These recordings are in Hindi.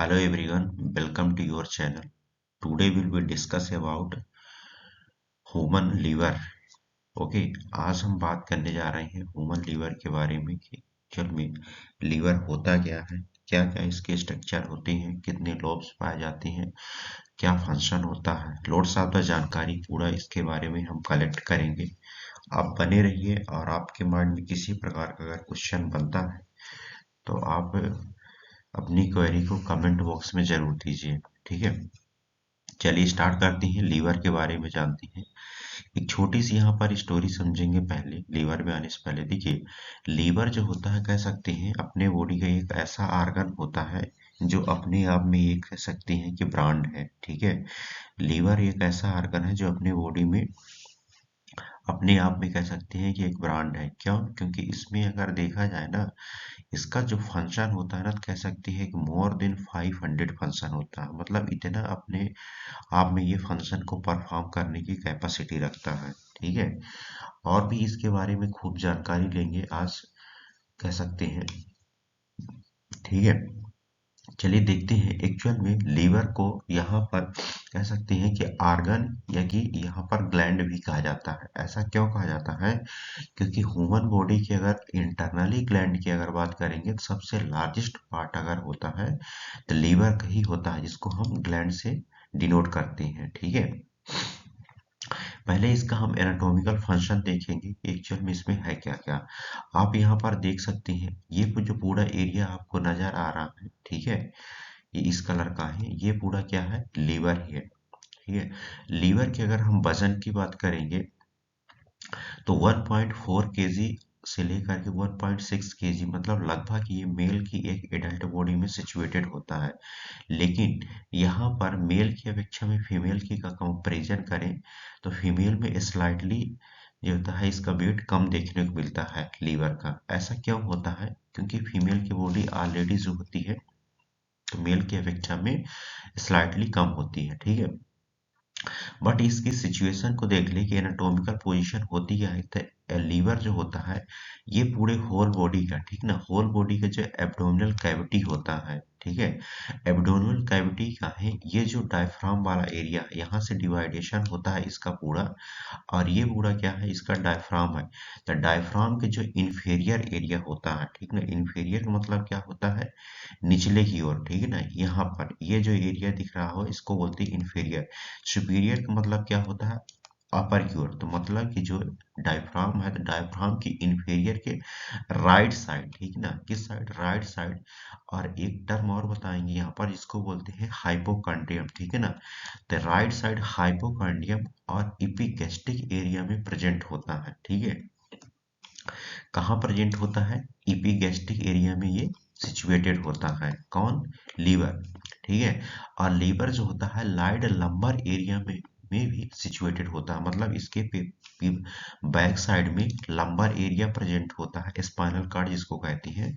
Hello everyone, welcome to your channel. Today we'll be discuss about human liver. Okay, आज हम बात करने जा रहे हैं ह्यूमन लीवर के बारे में कि एक्चुअल में लीवर होता क्या है, क्या क्या इसके स्ट्रक्चर होते हैं, कितने लोब्स पाए जाते हैं, क्या फंक्शन होता है। लोड्स ऑफ द जानकारी पूरा इसके बारे में हम कलेक्ट करेंगे। आप बने रहिए और आपके माइंड में किसी प्रकार का अगर क्वेश्चन बनता है तो आप अपनी क्वेरी को कमेंट बॉक्स में जरूर दीजिए। ठीक है, चलिए स्टार्ट करते हैं, लीवर के बारे में जानते हैं। एक छोटी सी यहाँ पर स्टोरी समझेंगे। पहले लीवर में आने से पहले देखिए, लीवर जो होता है कह सकते हैं अपने बॉडी का एक ऐसा आर्गन होता है जो अपने आप में ये कह सकते हैं कि ब्रांड है। ठीक है, लीवर एक ऐसा आर्गन है जो अपने बॉडी में अपने आप में कह सकते हैं कि एक ब्रांड है। क्यों? क्योंकि इसमें अगर देखा जाए ना, इसका जो फंक्शन होता है ना, तो कह सकते हैं कि मोर देन 500 फंक्शन होता है। मतलब इतना अपने आप में ये फंक्शन को परफॉर्म करने की कैपेसिटी रखता है। ठीक है, और भी इसके बारे में खूब जानकारी लेंगे आज, कह सकते हैं। ठीक है, चलिए देखते हैं एक्चुअल में लीवर को यहाँ पर कह सकते हैं कि आर्गन या कि यहाँ पर ग्लैंड भी कहा जाता है। ऐसा क्यों कहा जाता है? क्योंकि ह्यूमन बॉडी की अगर इंटरनली ग्लैंड की अगर बात करेंगे तो सबसे लार्जेस्ट पार्ट अगर होता है तो लीवर का ही होता है, जिसको हम ग्लैंड से डिनोट करते हैं। ठीक है, पहले इसका हम एनाटॉमिकल फंक्शन देखेंगे एक्चुअल में इसमें है क्या क्या। आप यहाँ पर देख सकते हैं, ये जो पूरा एरिया आपको नजर आ रहा है, ठीक है, ये इस कलर का है, ये पूरा क्या है? लीवर ही है। ठीक है, लीवर के अगर हम वजन की बात करेंगे तो 1.4 केजी से लेकर के 1.6 केजी, मतलब लगभग ये मेल की एक एडल्ट बॉडी में सिचुएटेड होता है। लेकिन यहाँ पर मेल की अपेक्षा में फीमेल की का कंपेरिजन करें तो फीमेल में स्लाइटली जो होता है इसका वेट कम देखने को मिलता है लीवर का। ऐसा क्यों होता है? क्योंकि फीमेल की बॉडी ऑलरेडी जो होती है तो मेल की अपेक्षा में स्लाइटली कम होती है। ठीक है, बट इसकी सिचुएशन को देख ले कि एनाटॉमिकल पोजीशन होती क्या है। तो लीवर जो होता है ये पूरे होल बॉडी का, ठीक ना, होल बॉडी का जो एब्डोमिनल कैविटी होता है, ठीक है, एब्डोमिनल कैविटी का है ये जो डायफ्राम वाला एरिया, यहाँ से डिवाइडेशन होता है इसका पूरा, और ये पूरा क्या है? इसका डायफ्राम है। तो डायफ्राम के जो इंफेरियर एरिया होता है, ठीक ना, इंफेरियर का मतलब क्या होता है? निचले की ओर। ठीक है ना, यहाँ पर ये जो एरिया दिख रहा हो इसको बोलते हैं इंफेरियर। सुपीरियर का मतलब क्या होता है? अपर की ओर। तो मतलब कि जो डायफ्राम है तो डायफ्राम की इंफेरियर के राइट साइड, ठीक ना, किस साइड? Right side. और एक टर्म और बताएंगे यहाँ पर, जिसको बोलते हैं हाइपोकॉन्ड्रियम। ठीक है ना, तो राइट साइड हाइपोकॉन्ड्रियम और इपिगैस्ट्रिक एरिया में प्रेजेंट होता है। ठीक है, कहाँ प्रेजेंट होता है? इपिगैस्ट्रिक एरिया में ये सिचुएटेड होता है। कौन? लीवर। ठीक है, और लीवर जो होता है लाइड लंबर एरिया में भी सिचुएटेड होता है। मतलब इसके बैक साइड में लंबर एरिया प्रेजेंट होता है, स्पाइनल कार्ड जिसको कहते हैं।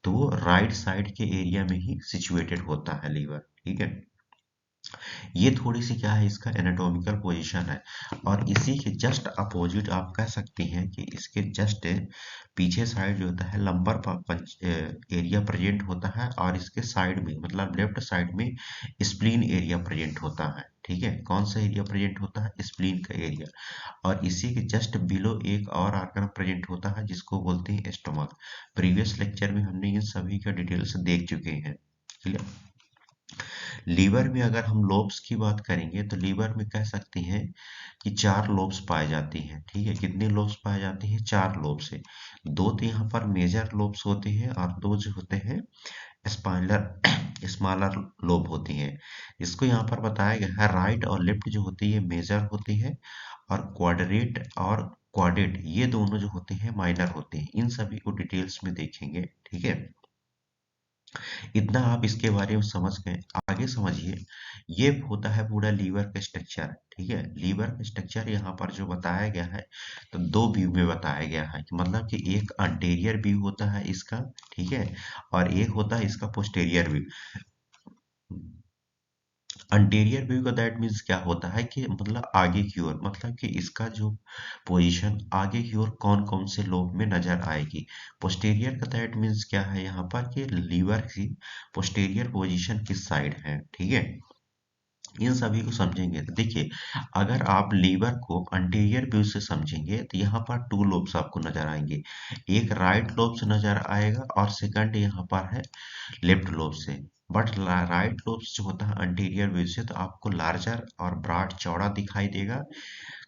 तो वो राइट साइड के एरिया में ही सिचुएटेड होता है लीवर। ठीक है, ये थोड़ी सी क्या है, इसका एनाटॉमिकल पोजीशन है। और इसी के जस्ट अपोजिट आप कह सकते हैं कि इसके जस्ट पीछे साइड जो होता है लंबर एरिया प्रेजेंट होता है, और इसके साइड में मतलब लेफ्ट साइड में स्प्लीन एरिया प्रेजेंट होता है। ठीक है, कौन सा एरिया प्रेजेंट होता है? स्प्लीन का एरिया। और इसी के जस्ट बिलो एक और आर्गन प्रेजेंट होता है जिसको बोलते हैं स्टोमक। प्रीवियस लेक्चर में हमने इन सभी का डिटेल्स देख चुके हैं। क्लियर? लीवर में अगर हम लोब्स की बात करेंगे तो लीवर में कह सकते हैं कि 4 लोब्स पाए जाते हैं। ठीक है, कितने लोब्स पाए जाते हैं? 4 लोब्स है। 2 तो यहाँ पर मेजर लोब्स होते हैं और 2 जो होते हैं स्पाइनलर स्मॉलर लोब होती हैं। इसको यहाँ पर बताया गया है राइट और लेफ्ट जो होती है मेजर होती है, और क्वाड्रेट और क्वाड्रेट ये दोनों जो होते हैं माइनर होते हैं। इन सभी को डिटेल्स में देखेंगे। ठीक है, इतना आप इसके बारे में समझ गए, आगे समझिए। ये होता है पूरा लीवर का स्ट्रक्चर। ठीक है, लीवर का स्ट्रक्चर यहाँ पर जो बताया गया है तो 2 व्यू में बताया गया है कि मतलब कि एक अंटेरियर व्यू होता है इसका, ठीक है, और एक होता है इसका पोस्टेरियर व्यू। अंटीरियर व्यू का दैट मीन्स क्या होता है कि मतलब आगे की ओर, मतलब कि इसका जो पोजीशन आगे की ओर कौन कौन से लोब में नजर आएगी। पोस्टीरियर का दैट मीन्स क्या है यहाँ पर कि लीवर की पोस्टीरियर पोजीशन किस साइड है, ठीक है। इन सभी को समझेंगे तो देखिए, अगर आप लीवर को अंटीरियर व्यू से समझेंगे तो यहाँ पर टू लोब्स आपको नजर आएंगे। एक राइट लोब से नजर आएगा और सेकंड यहाँ पर है लेफ्ट लोब से। बट राइट लोब जो होता है अंटीरियर व्यू से, तो आपको लार्जर और ब्रॉड चौड़ा दिखाई देगा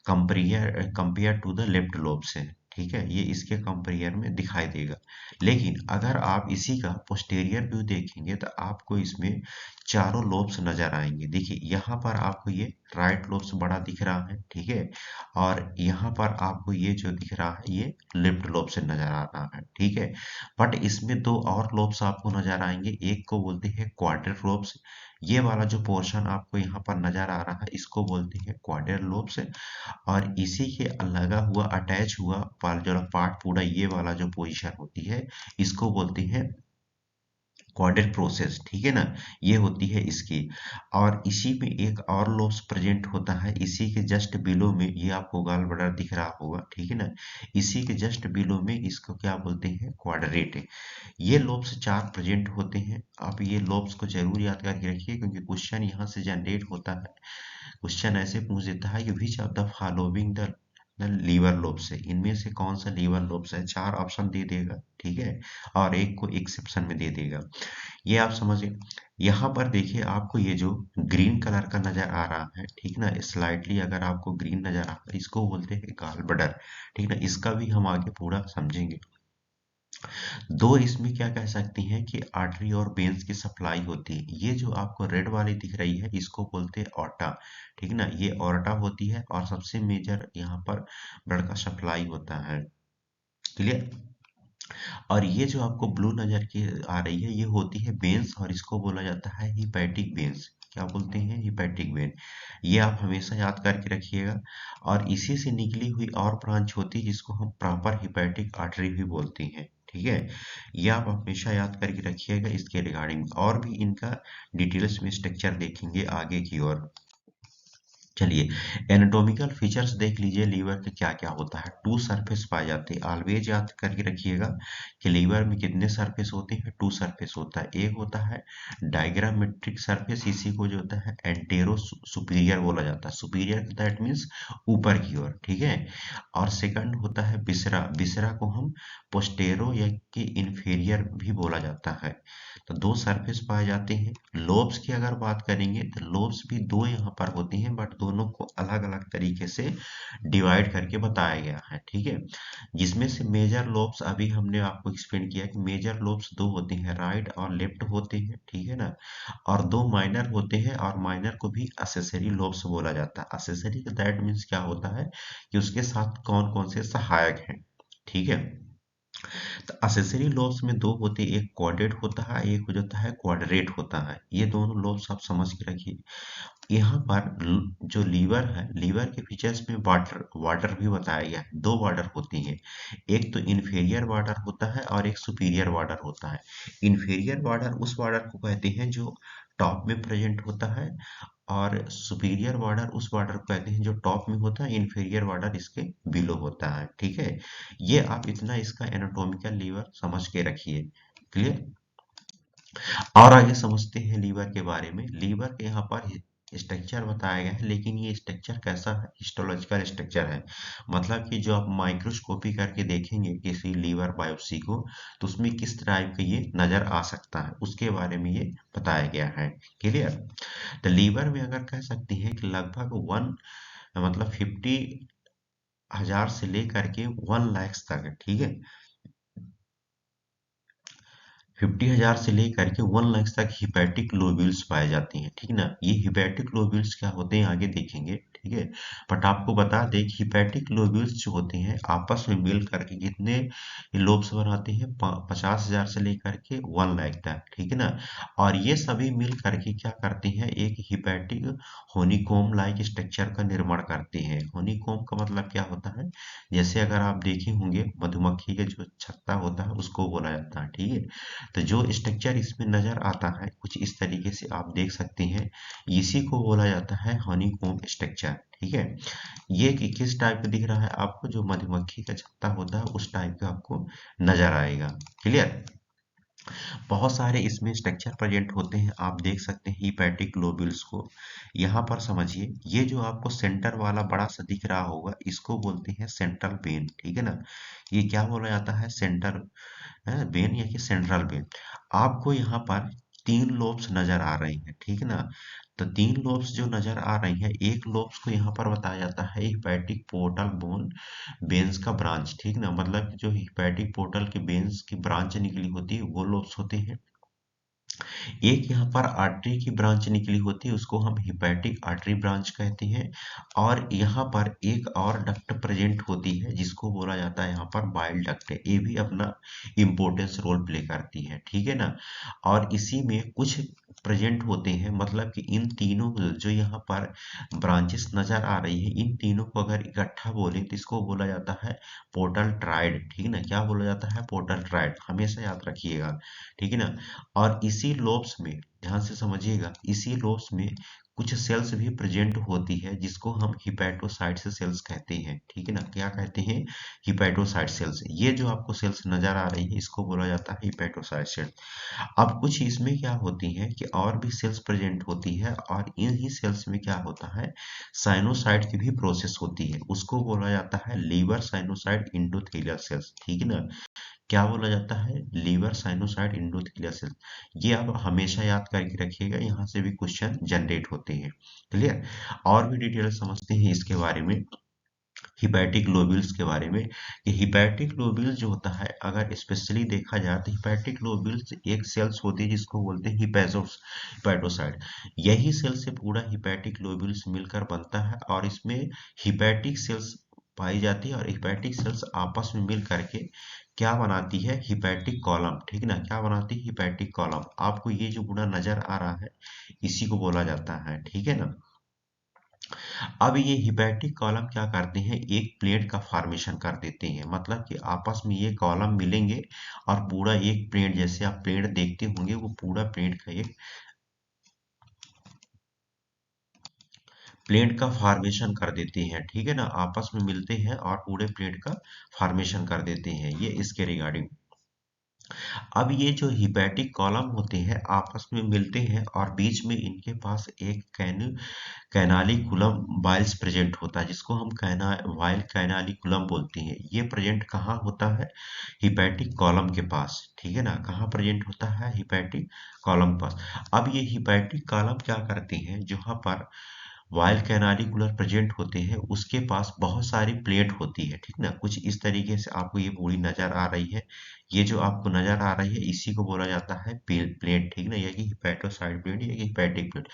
compare to the left lobe से, ठीक है। ये इसके कंपेयर में दिखाई देगा। लेकिन अगर आप इसी का पोस्टेरियर व्यू देखेंगे तो आपको इसमें चारों लोब्स नजर आएंगे। देखिए यहाँ पर आपको ये राइट लोब्स बड़ा दिख रहा है, ठीक है। और यहाँ पर आपको ये जो दिख रहा है ये लेफ्ट लोब से नजर आ रहा है, ठीक है। बट इसमें दो और लोब्स आपको नजर आएंगे, एक को बोलते हैं क्वाड्रेंट लोब्स। ये वाला जो पोर्शन आपको यहाँ पर नजर आ रहा है इसको बोलते हैं क्वाड्रेंट लोब्स। और इसी के लगा हुआ अटैच हुआ जो पार्ट पूरा ये वाला जो पोजीशन होती है इसको बोलते हैं क्वाड्रेंट प्रोसेस, ठीक है ना। ये होती है इसकी। और इसी में एक और लोब्स प्रेजेंट होता है इसी के जस्ट बिलो में, ये आपको गॉल ब्लैडर दिख रहा होगा, ठीक है ना। इसी के जस्ट बिलो में इसको क्या बोलते हैं, क्वाड्रेट। ये लोब्स चार प्रेजेंट होते हैं। आप ये लोब्स को जरूर याद करके रखिए क्योंकि क्वेश्चन यहाँ से जनरेट होता है। क्वेश्चन ऐसे पूछ देता है कि which of the following the liver lobes है, इनमें से कौन सा लीवर लोब्स है, चार ऑप्शन दे देगा, ठीक है। और एक को एक्सेप्शन में दे देगा। ये आप समझिए। यहाँ पर देखिए आपको ये जो ग्रीन कलर का नजर आ रहा है, ठीक ना, स्लाइटली अगर आपको ग्रीन नजर आ रहा है इसको बोलते हैं गॉल ब्लैडर, ठीक ना। इसका भी हम आगे पूरा समझेंगे। दो इसमें क्या कह सकती हैं कि आर्टरी और वेन्स की सप्लाई होती है। ये जो आपको रेड वाली दिख रही है इसको बोलते हैं ऑर्टा, ठीक ना। ये ऑर्टा होती है और सबसे मेजर यहाँ पर ब्लड का सप्लाई होता है, क्लियर। और ये जो आपको ब्लू नजर की आ रही है ये होती है वेन्स और इसको बोला जाता है हिपैटिक वेन्स। क्या बोलते हैं, हिपैटिक वेन। ये आप हमेशा याद करके रखिएगा। और इसी से निकली हुई और ब्रांच होती है जिसको हम प्रॉपर हिपैटिक आर्टरी भी बोलते हैं, ठीक है। ये आप हमेशा याद करके रखिएगा। इसके रिगार्डिंग और भी इनका डिटेल्स में स्ट्रक्चर देखेंगे आगे की ओर। चलिए, एनाटॉमिकल फीचर्स देख लीजिए लीवर के क्या क्या होता है। टू सरफेस पाए जाते हैं, ऑलवेज याद करके रखिएगा कि लीवर में कितने सरफेस होते हैं, टू सरफेस होता है। एक होता है डायग्रामेट्रिक सरफेस, इसी को जो होता है एंटेरो सुपीरियर बोला जाता है। सुपीरियर दैट मीन्स ऊपर की ओर, ठीक है। और सेकंड होता है बिसरा, बिसरा को हम पोस्टेरो या कि इंफीरियर भी बोला जाता है। तो दो सरफेस पाए जाते हैं। लोब्स की अगर बात करेंगे तो लोब्स भी दो यहाँ पर होती हैं बट दोनों को अलग अलग तरीके से डिवाइड करके बताया गया है, ठीक है। जिसमें से मेजर लोब्स अभी हमने आपको एक्सप्लेन किया कि मेजर लोब्स दो होते हैं, राइट और लेफ्ट होते हैं, ठीक है ना। और दो माइनर होते हैं और माइनर को भी असेसरी लोब्स बोला जाता है। असेसरी का दैट मीन्स क्या होता है कि उसके साथ कौन कौन से सहायक हैं, ठीक है। तो असेसरी लोब्स में दो होते हैं, एक क्वाड्रेट होता है, एक हो जाता है क्वाड्रेट होता है। ये दोनों लोब्स आप समझ के रखिए। यहाँ पर जो लीवर है, लीवर के फीचर्स में वाटर वाटर भी बताया गया है। दो वाटर होती हैं, एक तो इन्फीरियर वाटर होता है और एक सुपीरियर वाटर होता है। इन्फीरियर वाटर उस वाटर को कहते हैं जो टॉप में प्रेजेंट होता है और सुपीरियर वाटर उस वाटर को कहते हैं जो टॉप में होता है, इन्फीरियर वाटर इसके बिलो होता है, ठीक है। ये आप इतना इसका एनाटॉमिकल लीवर समझ के रखिए, क्लियर। और आगे समझते हैं लीवर के बारे में। लीवर के यहाँ पर स्ट्रक्चर बताया गया है, लेकिन ये स्ट्रक्चर कैसा है, हिस्टोलॉजिकल स्ट्रक्चर है। मतलब कि जो आप माइक्रोस्कोपी करके देखेंगे किसी लीवर बायोप्सी को तो उसमें किस टाइप का ये नजर आ सकता है उसके बारे में ये बताया गया है, क्लियर। तो लीवर में अगर कह सकते हैं कि लगभग वन मतलब 50,000 से लेकर के 1 लाख तक, ठीक है। 50,000 से लेकर के 1 लाख तक हिपैटिक लोब्यूल्स पाए जाते हैं, ठीक ना। ये हिपैटिक लोब्यूल्स क्या होते हैं आगे देखेंगे, ठीक है। बट आपको बता दें कि हिपैटिक लोब्यूल्स जो होते हैं आपस में मिल करके कितने लोब्स बनाते हैं, 50,000 से लेकर के 1 लाख तक, ठीक है ना। और ये सभी मिल करके क्या करते हैं, एक हिपैटिक होनीकोम लाइक स्ट्रक्चर का निर्माण करते हैं। होनीकोम का मतलब क्या होता है, जैसे अगर आप देखे होंगे मधुमक्खी के जो छत्ता होता है उसको बोला जाता है, ठीक है। तो जो स्ट्रक्चर इसमें नजर आता है कुछ इस तरीके से आप देख सकते हैं, इसी को बोला जाता है हनीकॉम्ब स्ट्रक्चर। ठीक है, ये कि किस टाइप का दिख रहा है आपको, जो मधुमक्खी का छत्ता होता है उस टाइप का आपको नजर आएगा। क्लियर। बहुत सारे इसमें स्ट्रक्चर प्रेजेंट होते हैं, आप देख सकते हैं हिपैटिक ग्लोब्यूल्स को। यहाँ पर समझिए, ये जो आपको सेंटर वाला बड़ा सा दिख रहा होगा इसको बोलते हैं सेंट्रल वेन। ठीक है ना, ये क्या बोला जाता है, सेंटर वेन या कि सेंट्रल वेन। आपको यहाँ पर तीन लोब्स नजर आ रही हैं। ठीक है ना, तो तीन लोब्स जो नजर आ रही हैं, एक लोब्स को यहाँ पर बताया जाता है हिपैटिक पोर्टल बोन बेन्स का ब्रांच। ठीक ना, मतलब कि जो हिपैटिक पोर्टल की बेन्स की ब्रांच निकली होती है वो लोब्स होते हैं। एक यहाँ पर आर्टरी की ब्रांच निकली होती है, उसको हम हिपैटिक आर्टरी ब्रांच कहते हैं। और यहाँ पर एक और डक्ट प्रेजेंट होती है जिसको बोला जाता है यहाँ पर बाइल डक्ट। ये भी अपना इम्पोर्टेंस रोल प्ले करती है। ठीक है ना, और इसी में कुछ प्रेजेंट होते हैं, मतलब कि इन तीनों जो यहाँ पर ब्रांचेस नजर आ रही है, इन तीनों को अगर इकट्ठा बोले तो इसको बोला जाता है पोर्टल ट्राइड। ठीक है ना, क्या बोला जाता है, पोर्टल ट्राइड, हमेशा याद रखिएगा। ठीक है ना, और इसी लोब्स में ध्यान से समझिएगा, इसी लोब्स में कुछ सेल्स भी प्रेजेंट होती है जिसको हम हिपैटोसाइट सेल्स कहते हैं। ठीक है ना, क्या कहते हैं, हिपैटोसाइट सेल्स। ये जो आपको सेल्स नजर आ रही है इसको बोला जाता है हिपैटोसाइट सेल्स। अब कुछ इसमें क्या होती है कि और भी सेल्स प्रेजेंट होती है, और इन ही सेल्स में क्या होता है, साइनोसाइड की भी प्रोसेस होती है, उसको बोला जाता है लीवर साइनोसाइड इंडोथेलियल सेल्स। ठीक है ना, क्या बोला जाता है, लीवर साइनोसाइड इंडोथेलियल सेल। ये आप हमेशा याद करके रखिएगा, यहाँ से भी क्वेश्चन जनरेट होते हैं। क्लियर। और भी डिटेल समझते हैं इसके बारे में, हिपैटिक ग्लोब्यूल्स के बारे में, कि हिपैटिक ग्लोब्यूल्स जो होता है अगर स्पेशली देखा जाए तो हिपैटिक ग्लोब्यूल्स एक सेल्स होती है जिसको बोलते हैं हिपैटोसाइड। यही सेल से पूरा हिपैटिक ग्लोब्यूल्स मिलकर बनता है, और इसमें हिपैटिक सेल्स पाई जाती है, और हिपैटिक सेल्स आपस में मिल करके क्या बनाती है, हिपैटिक कॉलम। ठीक ना, क्या बनाती है, हिपैटिक कॉलम। आपको ये जो गुणा नजर आ रहा है इसी को बोला जाता है। ठीक है ना, अब ये हिपैटिक कॉलम क्या करते हैं, एक प्लेट का फॉर्मेशन कर देते हैं, मतलब कि आपस में ये कॉलम मिलेंगे और पूरा एक प्लेट, जैसे आप प्लेट देखते होंगे वो पूरा प्लेट का एक प्लेट का फॉर्मेशन कर देते हैं। ठीक है ना, आपस में मिलते हैं और पूरे प्लेट का फॉर्मेशन कर देते हैं, ये इसके रिगार्डिंग। अब ये जो हिपैटिक कॉलम होते हैं आपस में मिलते हैं, और बीच में इनके पास एक कैनालिकुलम वाइल्स प्रेजेंट होता है, जिसको हम वाइल कैनालिकुलम बोलते हैं। ये प्रेजेंट कहाँ होता है, हिपैटिक कॉलम के पास। ठीक है ना, कहाँ प्रेजेंट होता है, हिपैटिक कॉलम पास। अब ये हिपैटिक कॉलम क्या करते हैं, जहाँ पर वाइल कैनालिकुलर प्रेजेंट होते हैं उसके पास बहुत सारी प्लेट होती है। ठीक ना, कुछ इस तरीके से आपको ये पूरी नजर आ रही है। ये जो आपको नजर आ रही है इसी को बोला जाता है प्लेट। ठीक ना, या कि हिपैटोसाइड प्लेट या कि हिपैटिक प्लेट।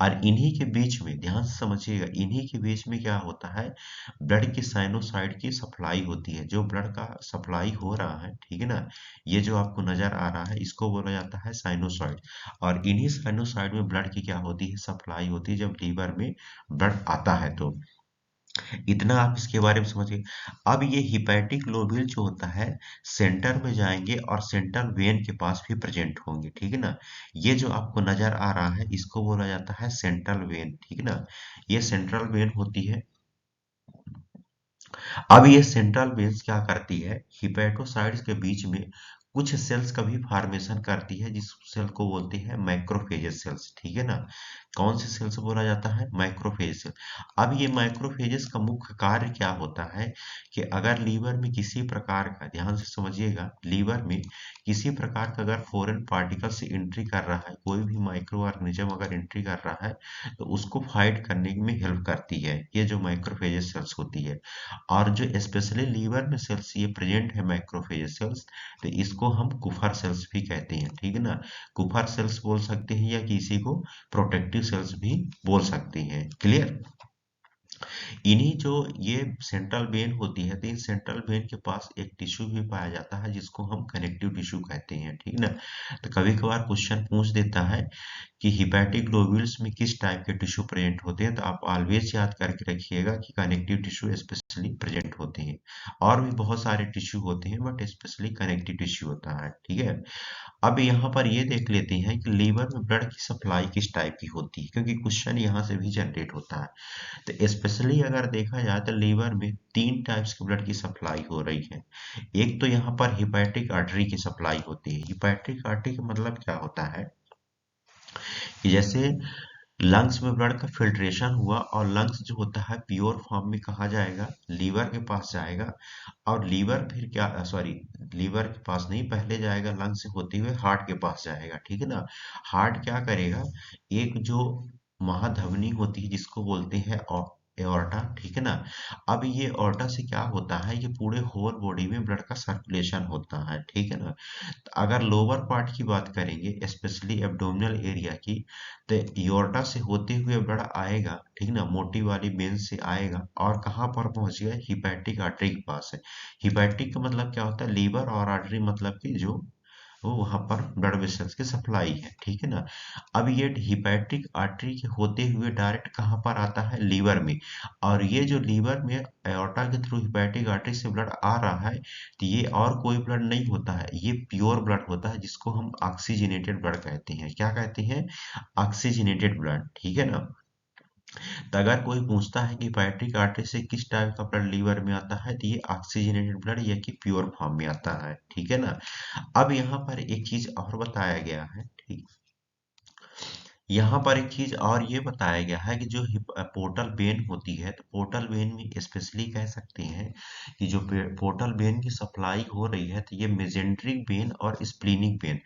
और इन्हीं के बीच में ध्यान से समझिएगा, इन्हीं के बीच में क्या होता है, ब्लड की साइनोसाइड की सप्लाई होती है, जो ब्लड का सप्लाई हो रहा है। ठीक है ना, ये जो आपको नजर आ रहा है इसको बोला जाता है साइनोसाइड। और इन्हीं साइनोसाइड में ब्लड की क्या होती है, सप्लाई होती है, जब लीवर में ब्लड आता है तो। इतना आप इसके बारे में समझिए। अब ये हिपैटिक लोब्यूल जो होता है सेंटर में जाएंगे और सेंट्रल वेन के पास भी प्रेजेंट होंगे। ठीक है ना, ये जो आपको नजर आ रहा है इसको बोला जाता है सेंट्रल वेन। ठीक है ना, ये सेंट्रल वेन होती है। अब ये सेंट्रल वेन्स क्या करती है, हिपैटोसाइड्स के बीच में कुछ सेल्स का भी फॉर्मेशन करती है, जिस सेल को बोलते हैं मैक्रोफेजेस सेल्स। ठीक है ना, कौन से सेल्स बोला जाता है, मैक्रोफेज सेल। अब ये मैक्रोफेजेस का मुख्य कार्य क्या होता है, कि अगर लीवर में किसी प्रकार का, ध्यान से समझिएगा, लीवर में किसी प्रकार का अगर फॉरेन पार्टिकल से एंट्री कर रहा है, कोई भी माइक्रो ऑर्गेनिज्म अगर एंट्री कर रहा है तो उसको फाइट करने में हेल्प करती है, ये जो मैक्रोफेजेस सेल्स होती है। और जो स्पेशली लीवर में सेल्स ये प्रेजेंट है मैक्रोफेज सेल्स, तो इसको हम कुफर सेल्स भी कहते हैं। ठीक है ना, कुफर सेल्स बोल सकते हैं या किसी को प्रोटेक्टिव सेल्स भी बोल सकते हैं। क्लियर। इन्हीं जो ये सेंट्रल वेन होती है, तो इन सेंट्रल वेन के पास एक टिश्यू भी पाया जाता है जिसको हम कनेक्टिव टिश्यू कहते हैं, ठीक ना। तो कभी कभार क्वेश्चन पूछ देता है कि हिपैटिक ग्लोब्यूल्स में किस टाइप के टिश्यू प्रेजेंट होते हैं, तो आप ऑलवेज याद करके रखिएगा कि कनेक्टिव टिश्यू स्पेशली प्रेजेंट होते हैं। और भी बहुत सारे टिश्यू होते हैं बट स्पेशली कनेक्टिव टिश्यू होता है, ठीक है। अब यहाँ पर ये देख लेते हैं कि लीवर में ब्लड की सप्लाई किस टाइप की होती है, क्योंकि क्वेश्चन यहाँ से भी जनरेट होता है। तो स्पेशली अगर देखा जाए तो लीवर में तीन टाइप्स के ब्लड की सप्लाई हो रही है। एक तो यहाँ पर हिपैटिक आर्टरी की सप्लाई होती है। हिपैटिक आर्टरी का मतलब क्या होता है कि जैसे लंग्स में ब्लड का फिल्ट्रेशन हुआ और लंग्स जो होता है प्योर फॉर्म में कहा जाएगा, लीवर के पास जाएगा। और लीवर फिर क्या, सॉरी, लीवर के पास नहीं, पहले जाएगा लंग्स से होते हुए हार्ट के पास जाएगा, ठीक है ना। हार्ट क्या करेगा, एक जो महाधमनी होती है जिसको बोलते हैं एओर्टा, ठीक है ना। अब ये एओर्टा से क्या होता है कि पूरे होल बॉडी में ब्लड का सर्कुलेशन होता है, ठीक है ना। अगर लोअर पार्ट की बात करेंगे, स्पेशली एब्डोमिनल एरिया की, तो एओर्टा से होते हुए ब्लड आएगा, ठीक ना, मोटी वाली वेन से आएगा और कहाँ पर पहुंचेगा, हिपैटिक आर्टरी के पास है। हिपैटिक का मतलब क्या होता है, लीवर, और आर्टरी मतलब कि जो वो वहां पर ब्लड वेसल्स की सप्लाई है, ठीक है ना। अब ये हिपैटिक आर्टरी के होते हुए डायरेक्ट कहाँ पर आता है, लीवर में। और ये जो लीवर में एओर्टा के थ्रू हिपैटिक आर्टरी से ब्लड आ रहा है, तो ये और कोई ब्लड नहीं होता है, ये प्योर ब्लड होता है जिसको हम ऑक्सीजनेटेड ब्लड कहते हैं। क्या कहते हैं, ऑक्सीजनेटेड ब्लड, ठीक है ना। तो अगर कोई पूछता है कि पैट्रिक आर्टरी से किस टाइप का ब्लड लीवर में आता है, तो ये ऑक्सीजनेटेड ब्लड या कि प्योर फॉर्म में आता है, ठीक है ना। अब यहाँ पर एक चीज और बताया गया है, ठीक, यहाँ पर एक चीज और ये बताया गया है कि जो पोर्टल वेन होती है, तो पोर्टल वेन में स्पेशली कह सकते हैं कि जो पोर्टल वेन की सप्लाई हो रही है, तो ये मेजेंट्रिक वेन और स्प्लीनिक वेन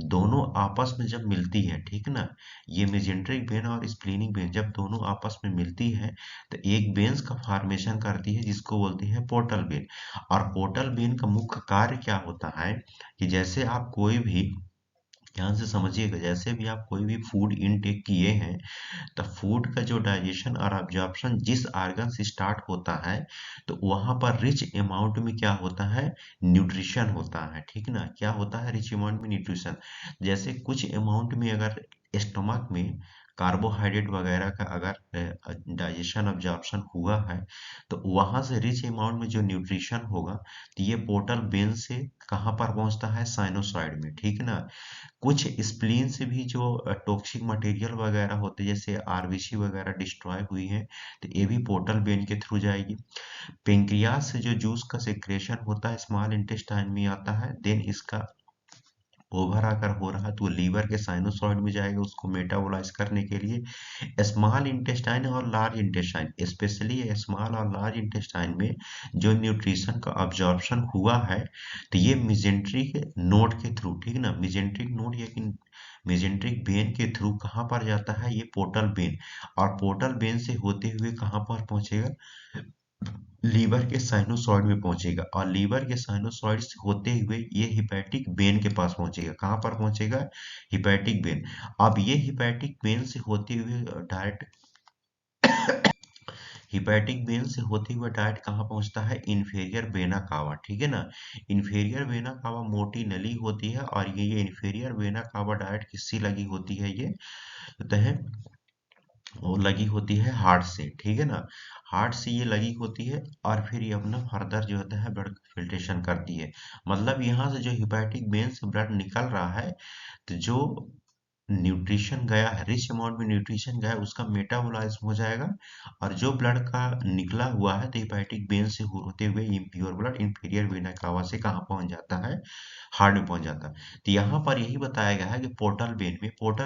दोनों आपस में जब मिलती है, ठीक ना। ये मेजेंट्रिक वेन और स्प्लीनिक वेन जब दोनों आपस में मिलती है, तो एक वेन्स का फॉर्मेशन करती है जिसको बोलते हैं पोर्टल वेन। और पोर्टल वेन का मुख्य कार्य क्या होता है कि जैसे आप कोई भी, ध्यान से समझिएगा, जैसे भी आप कोई भी फूड इनटेक किए हैं, तो फूड का जो डाइजेशन और एब्जॉर्प्शन जिस ऑर्गन से स्टार्ट होता है, तो वहां पर रिच अमाउंट में क्या होता है, न्यूट्रिशन होता है, ठीक ना। क्या होता है, रिच अमाउंट में न्यूट्रिशन। जैसे कुछ अमाउंट में अगर स्टमक में कार्बोहाइड्रेट वगैरह का अगर डाइजेशन अब्जॉर्प्शन हुआ है, तो वहां से रिच अमाउंट में जो न्यूट्रिशन होगा, तो ये पोर्टल वेन से कहाँ पर पहुंचता है, साइनोसॉइड में, ठीक ना। कुछ स्प्लीन से भी जो टॉक्सिक मटेरियल वगैरह होते हैं, जैसे आरबीसी वगैरह डिस्ट्रॉय हुई है, तो ये भी पोर्टल वेन के थ्रू जाएगी। पेंक्रियाज से जो जूस का सेक्रेशन होता है स्मॉल इंटेस्टाइन में आता है, देन इसका ओवर अगर हो रहा है तो लीवर के साइनोसॉइड में जाएगा उसको मेटाबोलाइज करने के लिए। स्मॉल इंटेस्टाइन और लार्ज इंटेस्टाइन, स्पेशली स्मॉल और लार्ज इंटेस्टाइन में जो न्यूट्रिशन का अब्जॉर्प्शन हुआ है, तो ये मिजेंट्रिक नोड के थ्रू, ठीक ना, मिजेंट्रिक नोड या कि मेजेंट्रिक वेन के थ्रू कहाँ पर जाता है, ये पोर्टल वेन। और पोर्टल वेन से होते हुए कहाँ पर पहुंचेगा, लीवर के साइनोसॉइड में पहुंचेगा। और लीवर के साइनोसॉइड से होते हुए ये हिपैटिक वेन के पास पहुंचेगा। कहाँ पर पहुंचेगा, हिपैटिक वेन। अब ये हिपैटिक वेन से होते हुए डायरेक्ट, हिपैटिक वेन से होते हुए डायरेक्ट कहाँ पहुंचता है, इन्फेरियर वेना कावा, ठीक है ना। इन्फेरियर वेना कावा मोटी नली होती है, और ये इन्फेरियर वेना कावा डायरेक्ट किससे लगी होती है, ये तह वो लगी होती है हार्ट से, ठीक है ना। हार्ट से ये लगी होती है, और फिर ये अपना फर्दर जो होता है ब्लड फिल्ट्रेशन करती है। मतलब यहाँ से जो हिपैटिक वेन से ब्लड निकल रहा है, तो जो न्यूट्रिशन गया है, रिच अमाउंट में न्यूट्रिशन गया है, उसका मेटाबोलाइज्म हो जाएगा। और जो ब्लड का निकला हुआ है, तो हेपेटिक वेन से होते हुए impure blood inferior vena cava से कहाँ पहुंच जाता है, हार्ट में पहुंच जाता है। तो यहाँ पर यही बताया गया है कि पोर्टल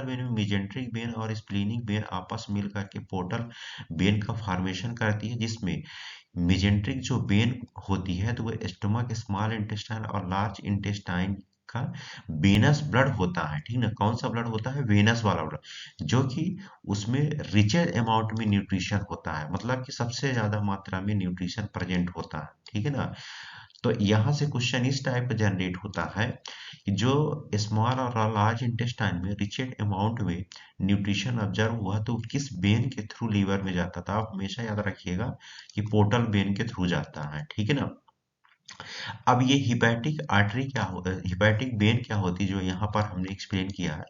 वेन में मेजेंट्रिक वेन और स्प्लीनिक वेन आपस मिल करके पोर्टल वेन का फॉर्मेशन करती है, जिसमें मेजेंट्रिक जो वेन होती है, तो वो स्टमक, स्मॉल इंटेस्टाइन और लार्ज इंटेस्टाइन का वेनस ब्लड होता है, ठीक ना। कौन सा ब्लड होता है, वेनस वाला ब्लड, जो कि उसमें रिचर अमाउंट में न्यूट्रिशन होता है, मतलब कि सबसे ज्यादा मात्रा में न्यूट्रिशन प्रेजेंट होता है, ठीक है ना। तो यहाँ से क्वेश्चन इस टाइप का जनरेट होता है कि जो स्मॉल और लार्ज इंटेस्टाइन में रिचेड अमाउंट में न्यूट्रिशन ऑब्जर्व हुआ तो किस वेन के थ्रू लीवर में जाता था। आप हमेशा याद रखिएगा कि पोर्टल वेन के थ्रू जाता है, ठीक है ना। अब ये हिपैटिक आर्टरी क्या हो, हिपैटिक वेन क्या होती है जो यहाँ पर हमने एक्सप्लेन किया है।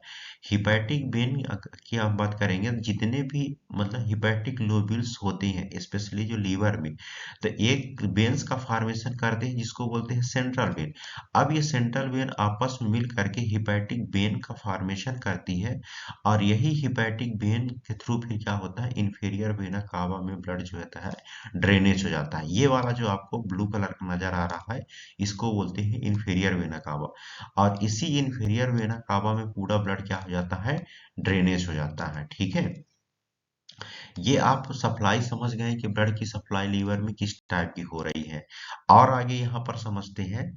हिपैटिक वेन की हम बात करेंगे तो जितने भी मतलब हिपैटिक लोब्यूल्स होते हैं स्पेशली जो लीवर में, तो एक वेन्स का फॉर्मेशन करते हैं जिसको बोलते हैं सेंट्रल वेन। अब ये सेंट्रल वेन आपस में मिल करके हिपैटिक वेन का फॉर्मेशन करती है और यही हिपैटिक वेन के थ्रू फिर क्या होता है इंफीरियर वेना कावा में ब्लड जो होता है ड्रेनेज हो जाता है। ये वाला जो आपको ब्लू कलर का नजर आ रहा है इसको बोलते हैं इंफीरियर वेना कावा। और इसी इंफीरियर वेना कावा में पूरा ब्लड क्या हो जाता है ड्रेनेज हो जाता है, ठीक है। ये आप सप्लाई समझ गए कि ब्लड की सप्लाई लीवर में किस टाइप की हो रही है। और आगे यहाँ पर समझते हैं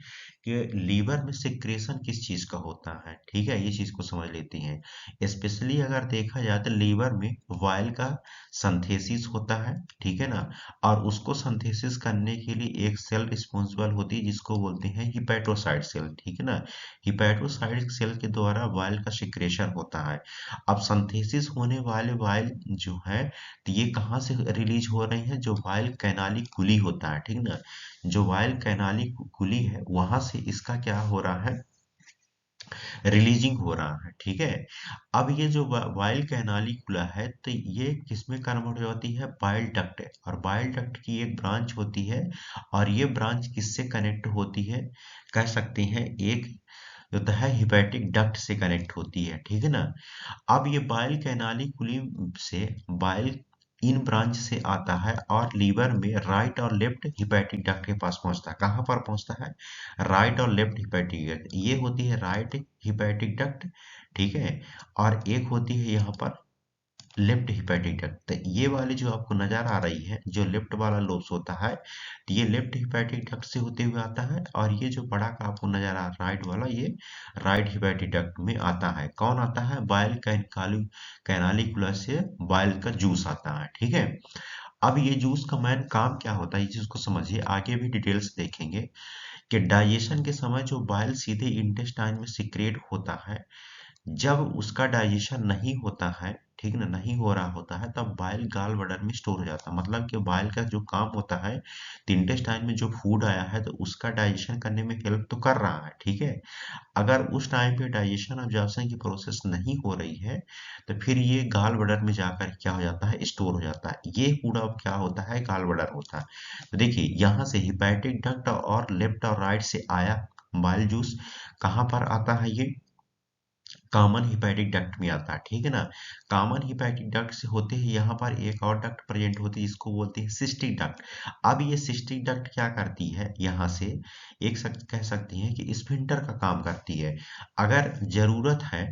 कि लीवर में सिक्रेशन किस चीज का होता है, ठीक है, ये चीज को समझ लेते हैं। स्पेशली अगर देखा जाए तो लीवर में वाइल का संथेसिस होता है, ठीक है ना। और उसको संथेसिस करने के लिए एक सेल रिस्पॉन्सिबल होती है जिसको बोलते हैं हिपैटोसाइट सेल, ठीक है ना। हिपैटोसाइट सेल के द्वारा वाइल का सिक्रेशन होता है। अब संथेसिस होने वाले वाइल जो है तो ये कहाँ से रिलीज हो रहे हैं, जो वाइल कैनाली कुली होता है, ठीक ना। जो वाइल कैनाली कुली है वहां से इसका क्या हो रहा है रिलीजिंग हो रहा है, ठीक है। अब ये जो वाइल कैनाली कुला है तो ये किसमें कन्वर्ट हो जाती है बाइल डक्ट है, और बाइल डक्ट की एक ब्रांच होती है। और ये ब्रांच किससे कनेक्ट होती है, कह सकते हैं एक जो है हिपैटिक डक्ट से कनेक्ट होती है, ठीक है ना। अब ये बाइल कैनालिकुली से बाइल इन ब्रांच से आता है और लीवर में राइट और लेफ्ट हिपैटिक डक्ट के पास पहुंचता है। कहाँ पर पहुंचता है, राइट और लेफ्ट हिपैटिक डक्ट। ये होती है राइट हिपैटिक डक्ट, ठीक है। और एक होती है यहाँ पर लेफ्ट हिपैटिक डक्ट। तो ये वाली जो आपको नजर आ रही है जो लेफ्ट वाला लोब्स होता है तो ये लेफ्ट हिपैटिक डक्ट से होते हुए आता है। और ये जो बड़ा का आपको नजर आ रहा राइट वाला ये राइट हिपैटिक डक्ट में आता है। कौन आता है, बाइल कैनालिकुला से बाइल का जूस आता है, ठीक है। अब ये जूस का मेन काम क्या होता है इस चीज को समझिए, आगे भी डिटेल्स देखेंगे कि डाइजेशन के समय जो बाइल सीधे इंटेस्टाइन में सिक्रेट होता है, जब उसका डाइजेशन नहीं होता है, ठीक ना, नहीं हो रहा होता है, तब बाइल गाल ब्लैडर में स्टोर हो जाता है। मतलब कि बाइल का जो काम होता है तो इंटेस्टाइन में जो फूड आया है तो उसका डाइजेशन करने में हेल्प तो कर रहा है, ठीक है। अगर उस टाइम पे डाइजेशन ऑब्जर्प्शन की प्रोसेस नहीं हो रही है तो फिर ये गाल ब्लैडर में जाकर क्या हो जाता है स्टोर हो जाता है। ये पूरा क्या होता है गाल ब्लैडर होता है। तो देखिए यहाँ से हिपैटिक डक्ट और लेफ्ट और राइट से आया बाइल जूस, कहाँ पर आता है ये कॉमन हिपैटिक डक्ट में आता है, ठीक है ना। कॉमन हिपैटिक डक्ट से होते ही यहाँ पर एक और डक्ट प्रेजेंट होती है जिसको बोलते हैं सिस्टिक डक्ट। अब ये सिस्टिक डक्ट क्या करती है, यहाँ से कह सकती हैं कि स्फिंक्टर का काम करती है। अगर जरूरत है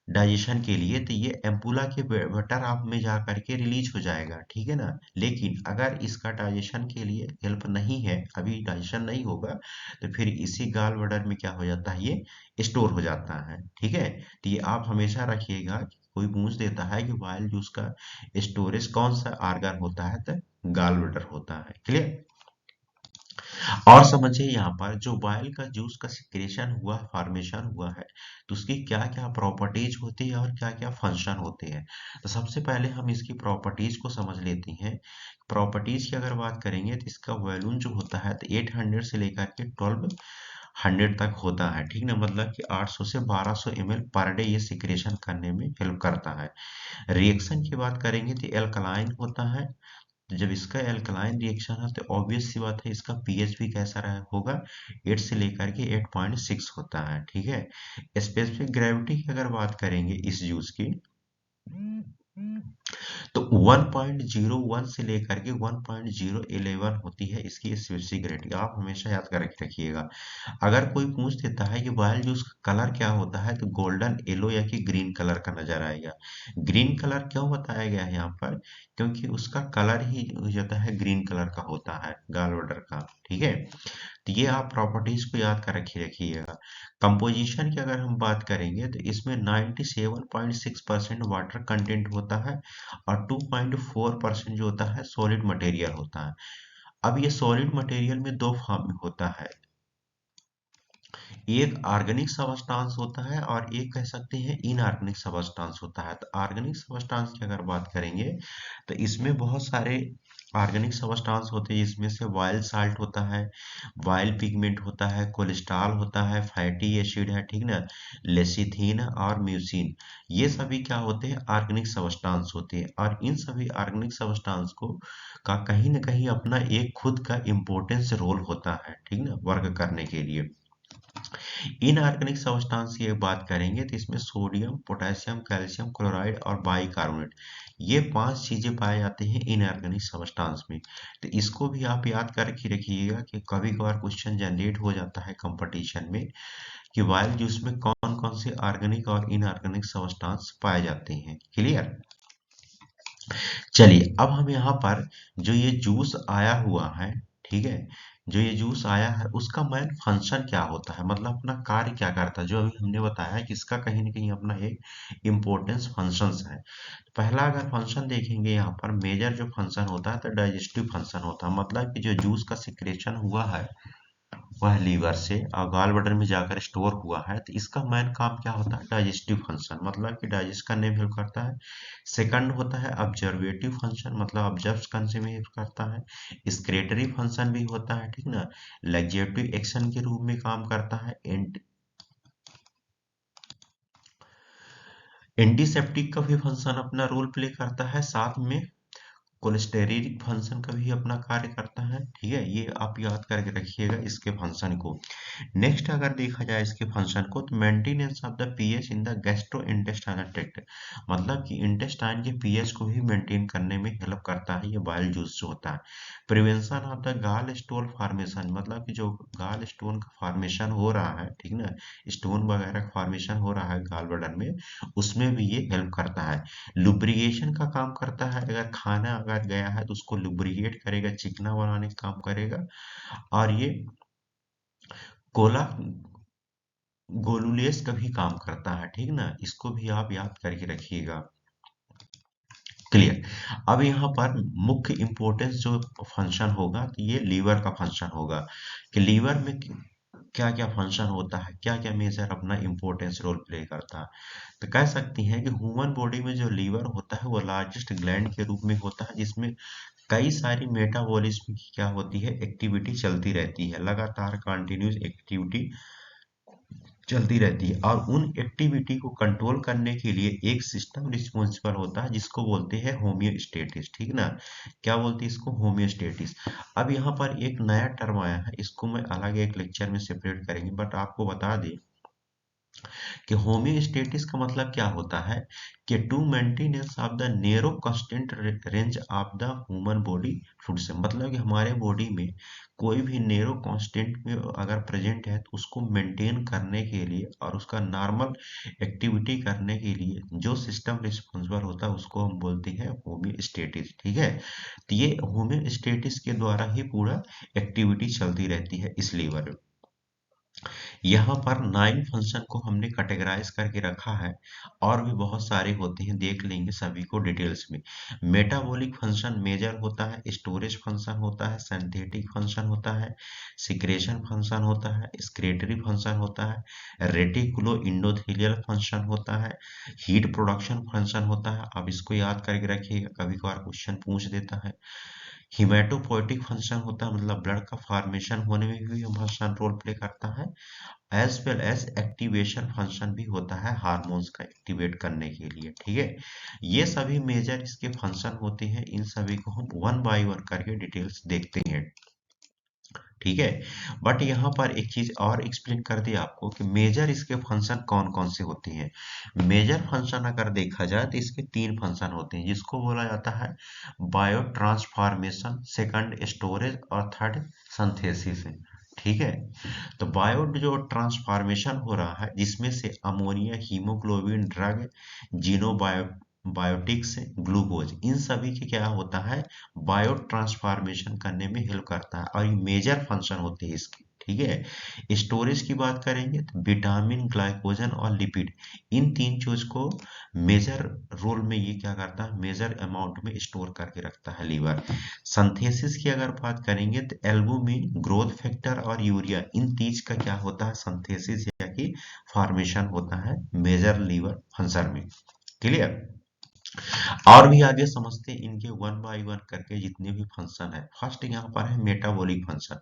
डाइजेशन के लिए तो ये एम्पुला के बटर आप में जा करके रिलीज हो जाएगा, ठीक है ना। लेकिन अगर इसका डाइजेशन के लिए हेल्प नहीं है, अभी डाइजेशन नहीं होगा, तो फिर इसी गाल ब्लैडर में क्या हो जाता है ये स्टोर हो जाता है, ठीक है। तो ये आप हमेशा रखिएगा कि कोई पूछ देता है कि बाइल जूस का स्टोरेज कौन सा आर्गन होता है, तो गाल ब्लैडर होता है, क्लियर। और समझिए यहाँ पर जो बाइल का जूस का सिक्रेशन हुआ फॉर्मेशन हुआ है तो उसकी क्या क्या प्रॉपर्टीज होती है और क्या क्या फंक्शन होते हैं। तो सबसे पहले हम इसकी प्रॉपर्टीज को समझ लेते हैं। प्रॉपर्टीज की अगर बात करेंगे तो इसका वॉल्यूम जो होता है तो 800 से लेकर के 1200 तक होता है, ठीक ना। मतलब कि 800 से 1200 ml पर डे ये सिक्रेशन करने में हेल्प करता है। रिएक्शन की बात करेंगे तो एल्कलाइन होता है। तो जब इसका एल्कलाइन रिएक्शन है तो ऑब्वियस सी बात है इसका पीएच भी कैसा रहा होगा 8 से लेकर के 8.6 होता है, ठीक है। स्पेसिफिक ग्रेविटी की अगर बात करेंगे इस जूस की तो 1.01 से लेकर के 1.011 होती है इसकी स्पेसिफिक ग्रेविटी। आप हमेशा याद कर रखिएगा। अगर कोई पूछ देता है कि बायल जूस का कलर क्या होता है तो गोल्डन येलो या कि ग्रीन कलर का नजर आएगा। ग्रीन कलर क्यों बताया गया है यहाँ पर, क्योंकि उसका कलर ही हो जाता है ग्रीन कलर का होता है गाल वाटर का, ठीक है। तो ये आप प्रॉपर्टीज को याद कर रखिएगा। कंपोजिशन की अगर हम बात करेंगे तो इसमें 97.6% वाटर कंटेंट होता है और 2.4% जो होता है सॉलिड मटेरियल होता है। अब ये सॉलिड मटेरियल में दो फॉर्म में होता है, एक ऑर्गेनिक सबस्टांस होता है और एक कह सकते हैं इनऑर्गेनिक सबस्टांस होता है। तो ऑर्गेनिक सबस्टांस की अगर बात करेंगे तो इसमें बहुत सारे ऑर्गेनिक सबस्टांस होते हैं, जिसमें से वाइल्ड साल्ट होता है, वाइल्ड पिगमेंट होता है, कोलेस्ट्रॉल होता है, फैटी एसिड है, ठीक ना, लेसिथिन और म्यूसिन, ये सभी क्या होते हैं, ऑर्गेनिक सबस्टांस होते हैं। और इन सभी ऑर्गेनिक सबस्टांस को का कहीं ना कहीं अपना एक खुद का इम्पोर्टेंस रोल होता है, ठीक ना, वर्क करने के लिए। इनऑर्गेनिक सब्सटेंस की बात करेंगे तो इसमें सोडियम, पोटेशियम, कैल्शियम क्लोराइड और बाइकार्बोनेट, ये 5 चीजें पाए जाते हैं इनऑर्गेनिक सब्सटेंस में। तो इसको भी आप याद करके रखिएगा कि कभी कभार क्वेश्चन जनरेट हो जाता है कंपटीशन में कि वाइल्ड जूस में कौन कौन से ऑर्गेनिक और इनऑर्गेनिक सब्सटेंस पाए जाते हैं। क्लियर। चलिए अब हम यहाँ पर जो ये जूस आया हुआ है, ठीक है, जो ये जूस आया है उसका मेन फंक्शन क्या होता है, मतलब अपना कार्य क्या करता है, जो अभी हमने बताया कि इसका कहीं ना कहीं अपना एक इम्पोर्टेंस फंक्शंस है। पहला अगर फंक्शन देखेंगे यहाँ पर, मेजर जो फंक्शन होता है तो डाइजेस्टिव फंक्शन होता है, मतलब कि जो जूस का सिक्रेशन हुआ है वह लीवर से और गॉल ब्लैडर में जाकर स्टोर हुआ है, तो इसका मेन काम क्या होता है, डाइजेस्टिव फंक्शन, मतलब कि डाइजेस्ट करने में हेल्प करता है। सेकंड होता है ऑब्जर्वेटिव फंक्शन, मतलब ऑब्जर्व करने में हेल्प करता है। स्क्रेटरी फंक्शन भी होता है, ठीक ना, लेक्जेटिव एक्शन के रूप में काम करता है। एंटीसेप्टिक का भी फंक्शन अपना रोल प्ले करता है, साथ में कोलेस्टेरिक फंक्शन का भी अपना कार्य करता है, ठीक है, ये आप याद करके रखिएगा इसके फंक्शन को। नेक्स्ट अगर देखा जाए इसके फंक्शन को तो maintenance of the pH in the gastro intestinal tract, मतलब कि इंटेस्टाइन के पीएच को भी मेंटेन करने में हेल्प करता है ये बाइल जूस जो होता है। प्रिवेंशन ऑफ द गाल स्टोन फॉर्मेशन, मतलब कि जो गाल स्टोन का फॉर्मेशन हो रहा है, ठीक ना, स्टोन वगैरह का फॉर्मेशन हो रहा है गाल ब्लैडर में, उसमें भी ये हेल्प करता है। लुब्रिकेशन का काम करता है, अगर खाना अगर गया है तो उसको लुब्रिकेट करेगा, चिकना बनाने का काम करेगा। और ये कोला गोलुलेस का भी काम करता है, ठीक ना, इसको भी आप याद करके रखिएगा। क्लियर। अब यहाँ पर मुख्य इंपॉर्टेंस जो फंक्शन होगा तो ये लीवर का फंक्शन होगा, कि लीवर में क्या क्या फंक्शन होता है, क्या क्या मेजर अपना इंपॉर्टेंस रोल प्ले करता है। तो कह सकती हैं कि ह्यूमन बॉडी में जो लीवर होता है वो लार्जेस्ट ग्लैंड के रूप में होता है, जिसमें कई सारी मेटाबॉलिज्म की क्या होती है, एक्टिविटी चलती रहती है, लगातार कंटिन्यूस एक्टिविटी चलती रहती है। और उन एक्टिविटी को कंट्रोल करने के लिए एक सिस्टम रिस्पॉन्सिबल होता है जिसको बोलते हैं होमियोस्टेटिस, ठीक ना, क्या बोलते हैं इसको, होमियोस्टेटिस। अब यहाँ पर एक नया टर्म आया है, इसको मैं अलग एक लेक्चर में सेपरेट करेंगे, बट आपको बता दें कि होमियोस्टेटिस का मतलब क्या होता है, कि to maintenance of the narrow constant range of the human body fluid से, मतलब कि हमारे बॉडी में कोई भी नेरो कांस्टेंट में अगर प्रेजेंट है तो उसको मेंटेन करने के लिए और उसका नॉर्मल एक्टिविटी करने के लिए जो सिस्टम रिस्पॉन्सिबल होता है उसको हम बोलते हैं होमियोस्टेटिस, ठीक है। तो ये होमियोस्टेटिस के द्वारा ही पूरा एक्टिविटी चलती रहती है इस लीवर में। यहाँ पर 9 फंक्शन को हमने कैटेगराइज करके रखा है, और भी बहुत सारे होते हैं, देख लेंगे सभी को डिटेल्स में। मेटाबॉलिक फंक्शन मेजर होता है, स्टोरेज फंक्शन होता है, सिंथेटिक फंक्शन होता है, सिक्रेशन फंक्शन होता है, स्क्रेटरी फंक्शन होता है, रेटिकुलो इंडोथेलियल फंक्शन होता है, हीट प्रोडक्शन फंक्शन होता है। आप इसको याद करके रखिएगा, कभी कभार क्वेश्चन पूछ देता है। हिमेटोपोइटिक फंक्शन होता है, मतलब ब्लड का फॉर्मेशन होने में भी फंक्शन रोल प्ले करता है। As well as activation function भी होता है हार्मोन्स का एक्टिवेट करने के लिए, ठीक है। ये सभी मेजर इसके फंक्शन होते हैं, इन सभी को हम वन बाय वन करके डिटेल्स देखते हैं, ठीक है। बट यहाँ पर एक चीज और एक्सप्लेन कर दी आपको कि मेजर इसके फंक्शन कौन कौन से होते हैं। मेजर फंक्शन अगर देखा जाए तो इसके 3 फंक्शन होते हैं, जिसको बोला जाता है बायो ट्रांसफॉर्मेशन, सेकंड स्टोरेज और थर्ड सिंथेसिस है, ठीक है। तो बायो जो ट्रांसफॉर्मेशन हो रहा है जिसमें से ammonia, haemoglobin, drug, biotics, glucose, इन सभी के क्या होता है, बायो ट्रांसफॉर्मेशन करने में हेल्प करता है, और ये मेजर फंक्शन होते हैं इसके, ठीक है। स्टोरेज की बात करेंगे तो विटामिन, ग्लाइकोजन और लिपिड, इन तीन चीज को मेजर रोल में ये क्या करता है, मेजर अमाउंट में स्टोर करके रखता है लीवर। संथेसिस की अगर बात करेंगे तो एल्बुमिन, ग्रोथ फैक्टर और यूरिया, इन तीज का क्या होता है, संथेसिस या कि फॉर्मेशन होता है मेजर लीवर फंक्शन में। क्लियर। और भी आगे समझते हैं इनके वन बाय वन करके जितने भी फंक्शन है। फर्स्ट यहाँ पर है मेटाबॉलिक फंक्शन।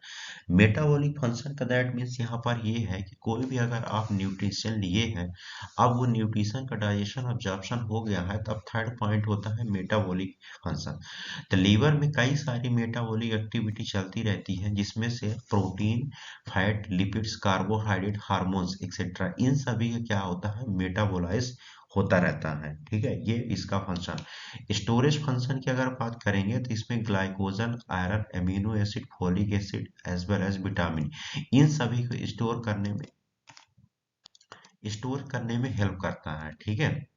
मेटाबॉलिक फंक्शन का दैट मीन्स यहाँ पर ये है कि कोई भी अगर आप न्यूट्रिशन लिए हैं, अब वो न्यूट्रिशन का डाइजेशन ऑब्जॉर्प्शन हो गया है, तब थर्ड पॉइंट होता है मेटाबॉलिक फंक्शन। तो लीवर में कई सारी मेटाबॉलिक एक्टिविटी चलती रहती है, जिसमें से protein, fat, lipids, carbohydrate, hormones etcetera, इन सभी का क्या होता है, मेटाबोलाइज होता रहता है। ठीक है, ये इसका फंक्शन। स्टोरेज फंक्शन की अगर बात करेंगे तो इसमें glycogen, iron, amino acid, folic acid as well as vitamin, इन सभी को स्टोर करने में हेल्प करता है। ठीक है।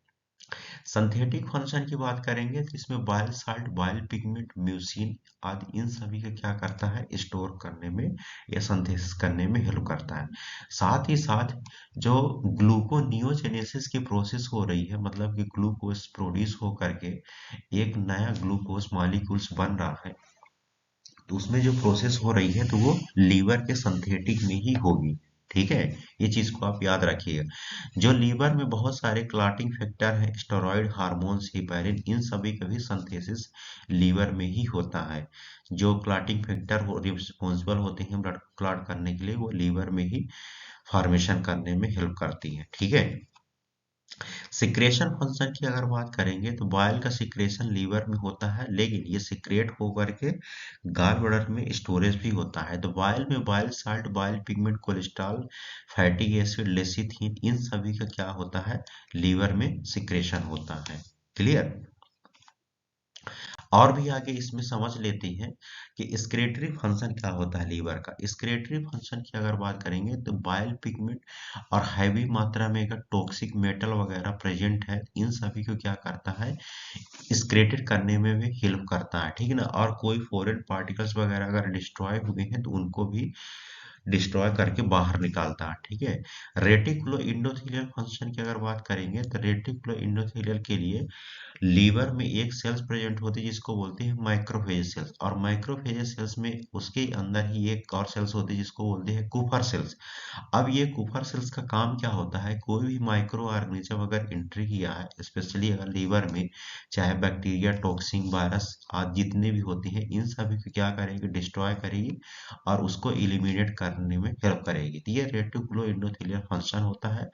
सिंथेटिक फंक्शन की बात करेंगे तो इसमें bile salt, bile pigment, mucin आदि, इन सभी का क्या करता है, स्टोर करने में या सिंथेसिस करने में हेल्प करता है। साथ ही साथ जो ग्लूकोनियोजेनेसिस की प्रोसेस हो रही है, मतलब कि ग्लूकोज प्रोड्यूस हो करके एक नया ग्लूकोज मॉलिक्यूल्स बन रहा है, तो उसमें जो प्रोसेस हो रही है तो वो लीवर के सिंथेटिक में ही होगी। ठीक है, ये चीज को आप याद रखिएगा। जो लीवर में बहुत सारे क्लॉटिंग फैक्टर हैं, स्टेरॉइड, हार्मोन्स, हिपैरिन, इन सभी का भी सिंथेसिस लीवर में ही होता है। जो क्लॉटिंग फैक्टर रिस्पॉन्सिबल होते हैं ब्लड क्लॉट करने के लिए, वो लीवर में ही फॉर्मेशन करने में हेल्प करती है। ठीक है। सिक्रेशन फंक्शन की अगर बात करेंगे तो बाइल का सिक्रेशन लीवर में होता है, लेकिन ये सिक्रेट होकर के गाल ब्लडर में स्टोरेज भी होता है। तो बाइल में bile salt, bile pigment, cholesterol, fatty acid, lecithin, इन सभी का क्या होता है, लीवर में सिक्रेशन होता है। क्लियर। और भी आगे इसमें समझ लेते हैं कि स्क्रेटरी फंक्शन क्या होता है लीवर का। स्क्रेटरी फंक्शन की अगर बात करेंगे तो बाइल पिगमेंट और हैवी मात्रा में अगर टॉक्सिक मेटल वगैरह प्रेजेंट है, इन सभी को क्या करता है, स्क्रेटेड करने में भी हेल्प करता है। ठीक है ना। और कोई फॉरेन पार्टिकल्स वगैरह अगर डिस्ट्रॉय हुए हैं तो उनको भी डिस्ट्रॉय करके बाहर निकालता है। ठीक है। रेटिकुलो इंडोथेलियल फंक्शन की अगर बात करेंगे तो रेटिकुलो इंडोथेलियल के लिए लीवर में एक सेल्स प्रेजेंट होती है जिसको बोलते हैं माइक्रोफेज सेल्स, और माइक्रोफेज सेल्स में उसके अंदर ही एक और सेल्स होती है जिसको बोलते हैं कुफर सेल्स। अब ये कुफर सेल्स का काम क्या होता है, कोई भी माइक्रो ऑर्गेनिज्म अगर एंट्री किया है, स्पेशली अगर लीवर में, चाहे बैक्टीरिया, टॉक्सिन, वायरस आदि जितने भी होते हैं, इन सभी को क्या करेगी, डिस्ट्रॉय करेगी और उसको इलिमिनेट करने में हेल्प करेगी। तो ये रेटिकुलो इंडोथेलियल फंक्शन होता है,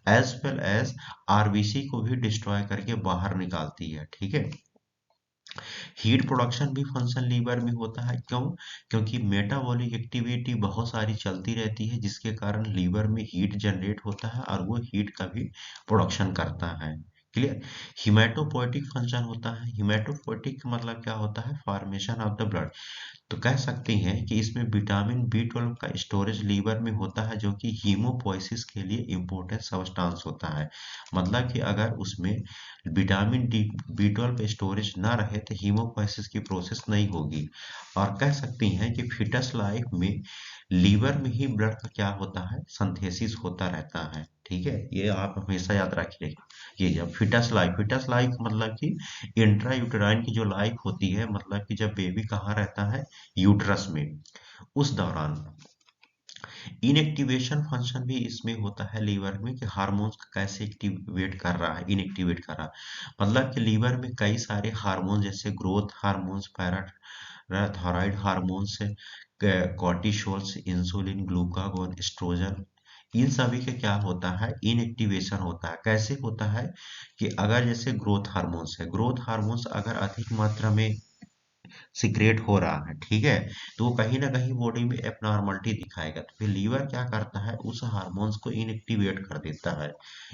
एज वेल एज आरबीसी को भी डिस्ट्रॉय करके बाहर निकालती है। ठीक है। हीट प्रोडक्शन भी फंक्शन लीवर में होता है। क्यों? क्योंकि मेटाबॉलिक एक्टिविटी बहुत सारी चलती रहती है, जिसके कारण लीवर में हीट जनरेट होता है और वो हीट का भी प्रोडक्शन करता है। क्लियर। हिमेटोपोइटिक फंक्शन होता है। हिमेटोपोइटिक मतलब क्या होता है, फॉर्मेशन ऑफ द ब्लड। तो कह सकते हैं कि इसमें विटामिन बी 12 का स्टोरेज लीवर में होता है, जो कि हीमोपोइसिस के लिए इम्पोर्टेंट सब्सटेंस होता है। मतलब कि अगर उसमें विटामिन बी 12 स्टोरेज ना रहे तो हीमोपोइसिस की प्रोसेस नहीं होगी। और कह सकते हैं कि फिटस लाइफ में लीवर में ही ब्लड का क्या होता है, संथेसिस होता रहता है। ठीक है, ये आप हमेशा याद रखिए। ये जब फिटस लाइफ मतलब कि इंट्रा यूटेराइन की जो लाइफ होती है, मतलब कि जब बेबी कहाँ रहता है, यूट्रस में, उस दौरान। इनएक्टिवेशन फंक्शन भी इसमें होता है लीवर में, कि हार्मोन्स कैसे एक्टिवेट कर रहा है, इनएक्टिवेट कर रहा है। मतलब कि लीवर में कई सारे हार्मोन, जैसे growth hormones, parathyroid hormones, cortisols, insulin, glucagon, oestrogen, इन सभी का क्या होता है, इनएक्टिवेशन होता है। कैसे होता है कि अगर जैसे ग्रोथ हार्मोन्स है, ग्रोथ हार्मोन्स अगर अधिक मात्रा में सिक्रेट हो रहा है, ठीक है, तो वो कहीं ना कहीं बॉडी में एबनॉर्मलिटी दिखाएगा। तो फिर लीवर क्या करता है, उस हार्मोन्स को इनएक्टिवेट कर देता है,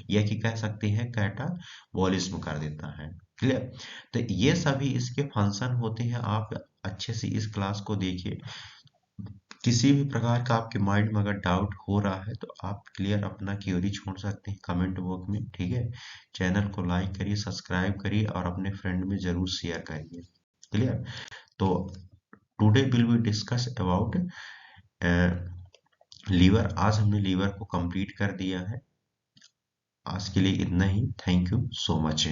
या कि कह सकते हैं कैटाबॉलिज्म कर देता है। क्लियर। तो ये सभी इसके फंक्शन होते हैं। आप अच्छे से इस क्लास को देखिए। किसी भी प्रकार का आपके माइंड में अगर डाउट हो रहा है तो आप क्लियर अपना क्यूरी छोड़ सकते हैं कमेंट बॉक्स में। ठीक है। चैनल को लाइक करिए, सब्सक्राइब करिए और अपने फ्रेंड में जरूर शेयर करिए। क्लियर। तो today will we discuss about liver, आज हमने लीवर को कंप्लीट कर दिया है। आज के लिए इतना ही। Thank you so much.